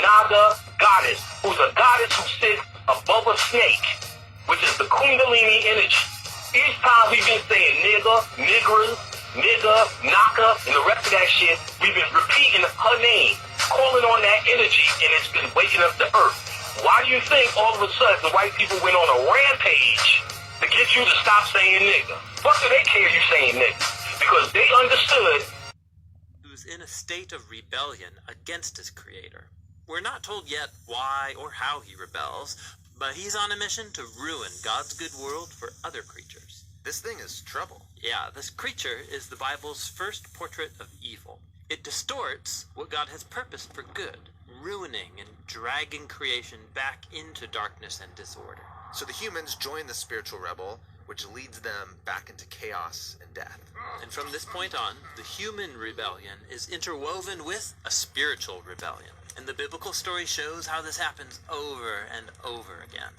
Naga goddess, who's a goddess who sits above a snake, which is the Kundalini energy. Each time we've been saying nigga, niggers, nigga, Naga, and the rest of that shit, we've been repeating her name, calling on that energy, and it's been waking up the earth. Why do you think all of a sudden white people went on a rampage to get you to stop saying nigga? What do they care you saying nigga? Because they understood he was in a state of rebellion against his creator. We're not told yet why or how he rebels, but he's on a mission to ruin God's good world for other creatures. This thing is trouble. Yeah, this creature is the Bible's first portrait of evil. It distorts what God has purposed for good, ruining and dragging creation back into darkness and disorder. So the humans join the spiritual rebel, which leads them back into chaos and death. And from this point on, the human rebellion is interwoven with a spiritual rebellion. And the biblical story shows how this happens over and over again.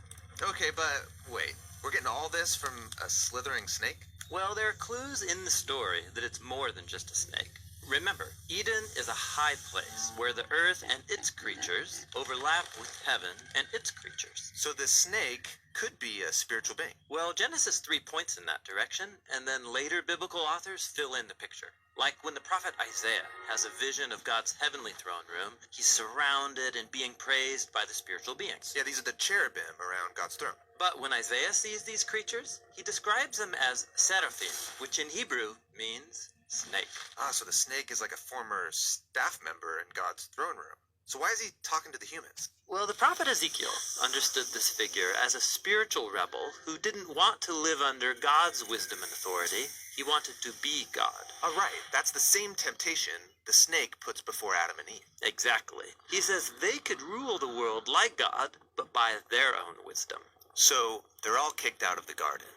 Okay, but wait, we're getting all this from a slithering snake? Well, there are clues in the story that it's more than just a snake. Remember, Eden is a high place where the earth and its creatures overlap with heaven and its creatures. So this snake could be a spiritual being. Well, Genesis 3 points in that direction, and then later biblical authors fill in the picture. Like when the prophet Isaiah has a vision of God's heavenly throne room, he's surrounded and being praised by the spiritual beings. Yeah, these are the cherubim around God's throne. But when Isaiah sees these creatures, he describes them as seraphim, which in Hebrew means snake. Ah, so the snake is like a former staff member in God's throne room. So why is he talking to the humans? Well, the prophet Ezekiel understood this figure as a spiritual rebel who didn't want to live under God's wisdom and authority. He wanted to be God. All right, that's the same temptation the snake puts before Adam and Eve. Exactly. He says they could rule the world like God, but by their own wisdom. So they're all kicked out of the garden.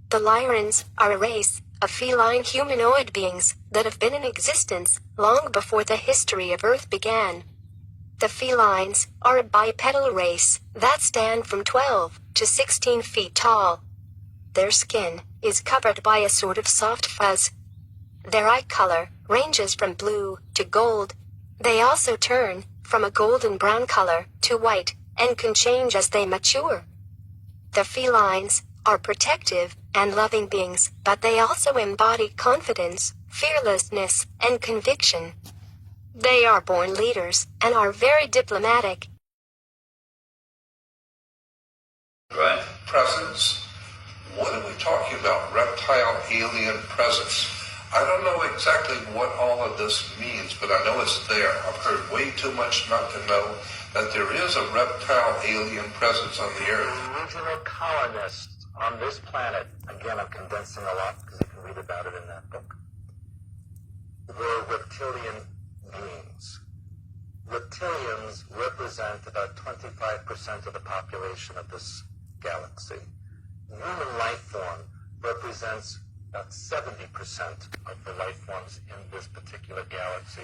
The Lyrans are a race of feline humanoid beings that have been in existence long before the history of Earth began. The Felines are a bipedal race that stand from 12 to 16 feet tall. Their skin is covered by a sort of soft fuzz. Their eye color ranges from blue to gold. They also turn from a golden brown color to white and can change as they mature. The felines are protective and loving beings, but they also embody confidence, fearlessness, and conviction. They are born leaders and are very diplomatic. Right? Presence. What are we talking about? Reptile alien presence. I don't know exactly what all of this means, but I know it's there. I've heard way too much not to know that there is a reptile alien presence on the Earth. The original colonists on this planet, again I'm condensing a lot because you can read about it in that book, were reptilian beings. Reptilians represent about 25% of the population of this galaxy. Human life form represents about 70% of the life forms in this particular galaxy.